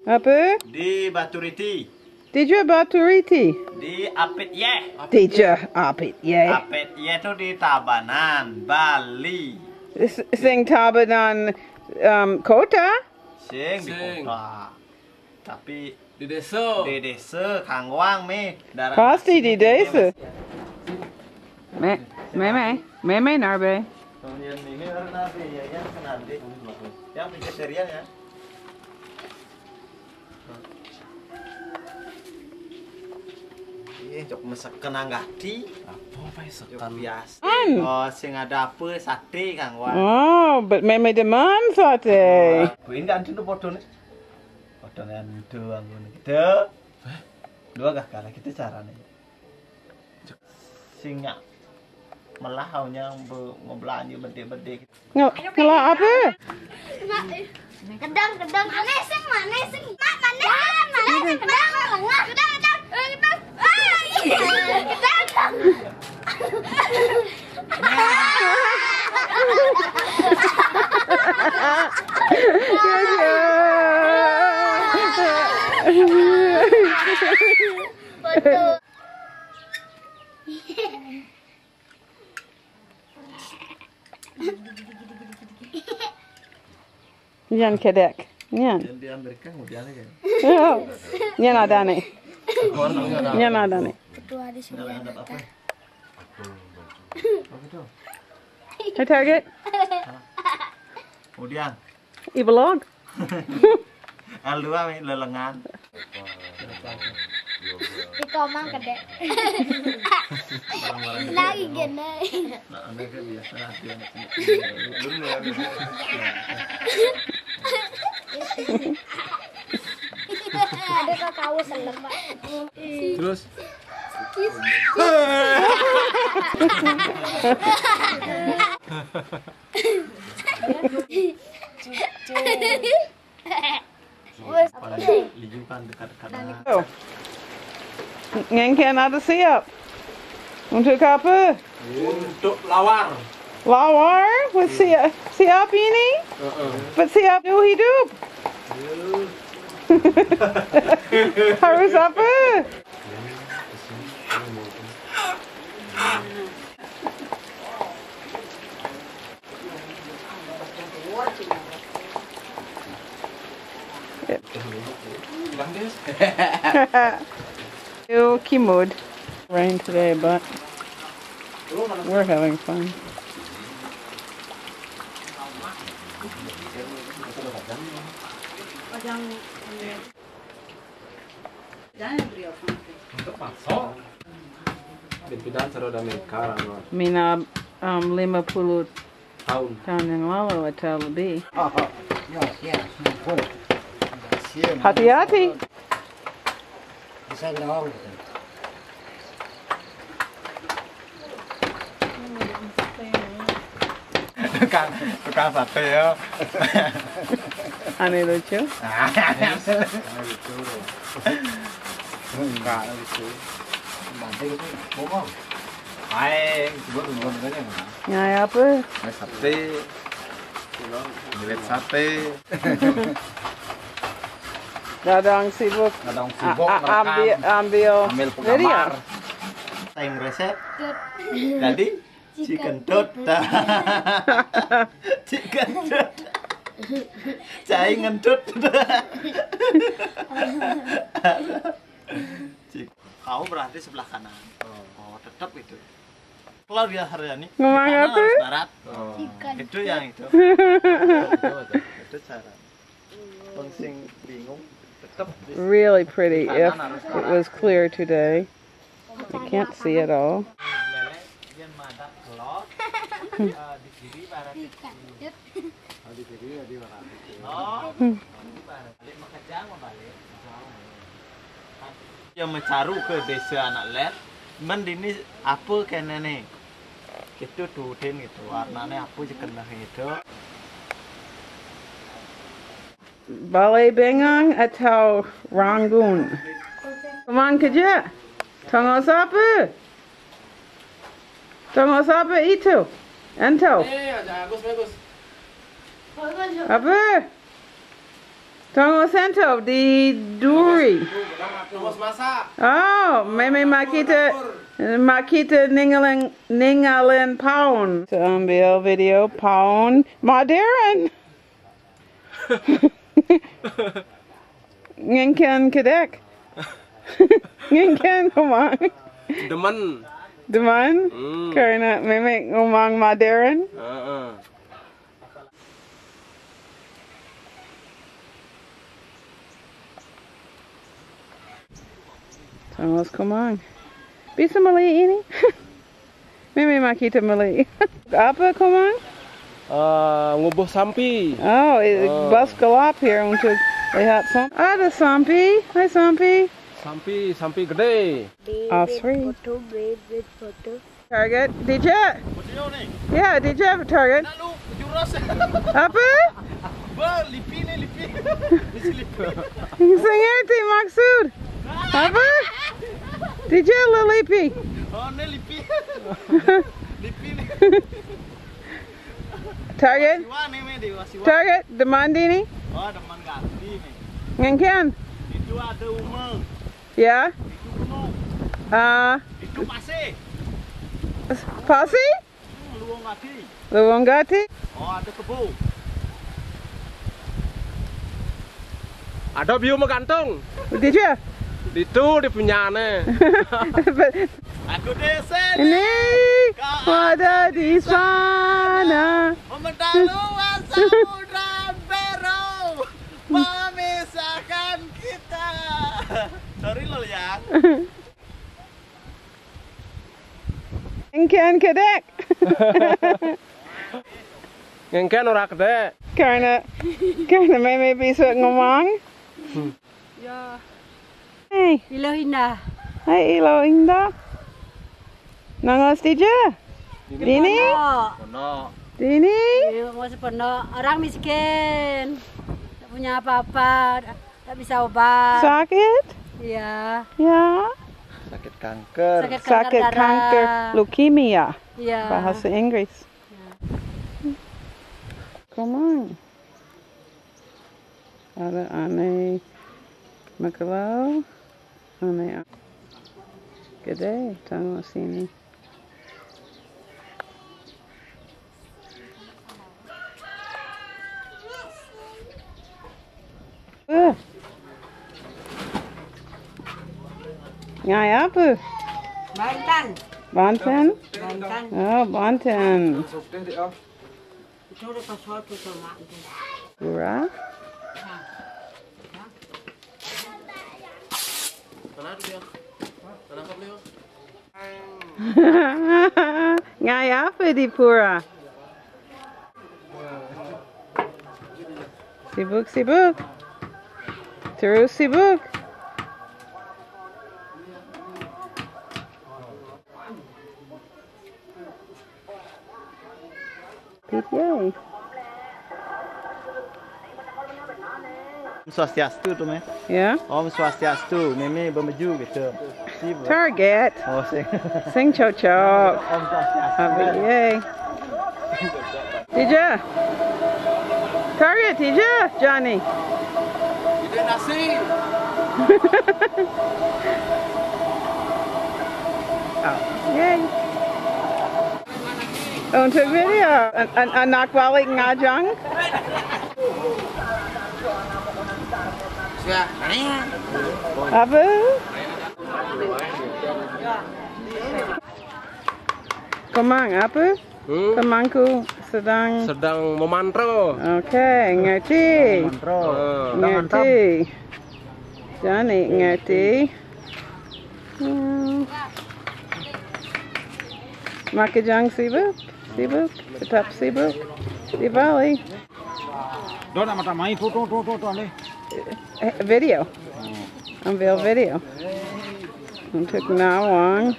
Apa? Di Baturiti. Di Baturiti. Di Apit Yeh. Di Apit Yeh. Apit Yeh itu di Tabanan, Bali. Sing Tabanan kota? Sing di kota. Tapi di desa. Di desa Kangwang me. Pasti di desa. Meme narbe. Kemudian ini narbe ya yang nanti. Yang vegetarian ya. Jok masakan anggati. Apa masakan biasa. Oh, sing ada apa sate Kang Wan. Oh, but meme demand sate. Kuwi ndak antu podo nih. Podone antu anggon gitu. Dua gak kalah kita carane. Sing malah haunya ngebelanja bede-bede. Ngelah apa? Kedang aneh sing mana sing mana kedang lengah kedang betul. Nyan kedek. Nyan. Di Amerika kemudian ya. Nyan ada nih. Nyan ada nih. Ketua di sini. Hey target. Kemudian Ibalog. L2 lelengan. Di Komang kedek. Lagi gini. Nah, mereka biasa dia. Ada kakao selem, Pak. Terus Lijukan dekat-dekat. Oh. Ngengken ada siap. Untuk apa? untuk lawar. Lawar? Siap ini? But siap hidup. Harus apa? Kimud. Rain today, but we're having fun. Mina 50 tahun yang lalu atau lebih. Hati-hati. Tukang sate ya. Aneh lucu. Enggak lucu. Aing, buat Nyai apa? sate. Milet sate. Dadang sibuk. Ambil video. Saing resep. Jadi chicken dot. Chicken dot. Cai ngentut. Kau berarti sebelah kanan. Oh, tetap itu. Kalau dia Haryani, Ngomong kanan apa? harus barat. Ikan. Itu yang itu. Itu cara. Sing bingung. Tetap Really pretty if it was clear today. You can't see it all. Yang mencaru ke desa anak led, mendini apa kena nih? Itu tuhin gitu, warnanya apa sih kena itu? Balai bengang atau ranggun? Komang kerja? Tunggu siapa? Tunggu siapa itu? Ento? Bagus. Apa? Tongo sento di duri. Terus masak. Oh, meme makita ningalin pound. So ambil video pound modern. Ngengken kedek. Ngengken Komang. Demen. Deman? Karena meme ngomong modern. Tangos Komang. Bisa meli ini? Meme makita meli. Apa Komang? Ngubuh sampi. Oh, bus gelap here untuk lihat sampi. Ada sampi. Hai sampi. Sampi gede. Asri. Foto, baby, foto. Target. DJ. Video nih. Yeah, DJ target. Lalu jurus. Apa? Lipi nih lipi. Misi lipi. Sengerti maksud. Apa? DJ lelipi. Oh nih lipi. Lipi nih. Target. Siwa nih me dewa siwa. Target. Demandi nih. Oh deman ganti nih. Ngengken. Itu ada umeng. Ya. Itu gunung. Itu pasir. Pasi? Luang gati. Luang gati. Oh ada kebo. Ada view menggantung. DJ. Itu di punyane. Aku desa Ini ada di sana. Mementaluan samudra Bero memisahkan kita. Sorry lo ya. Ngengken kedek. Ngengken ora gede. Karena meme bisa ngomong. Ya, Hey, ilo indah. hai ilo indah. Nangos DJ. Dini? Ono. Dini? Masih penuh orang miskin, tak punya apa-apa, tak bisa obat. Sakit? Iya. Ya. Sakit kanker. Sakit kanker, leukemia. Iya. Bahasa Inggris. Komang. Ada aneh Makalau. Aneh gede, tengok sini. Ngai apa? Banten. Banten? Banten. Oh, Banten. Itu udah pasal tu sama itu. Pura? Ngai apa di Pura? Sibuk. Terus sibuk. Apit Yeh. Swastiastu tuh me. Ya. Om Swastiastu, meme bemeju gitu. Target. Oh sing. Sing cocok. Om Swastiastu. Apit Yeh. DJ. Target DJ. Johnny. Ide nasi. Oh, yay. Untuk video. Anak balik ngajang. Apa? Komang apa? Komangku sedang memantro. Oke, ngerti. Ngerti. Johnny ngerti. Makajang sibuk, tetap sibuk di Bali. Dona mata main tuh nih. Video. Ambil video. Untuk nawang.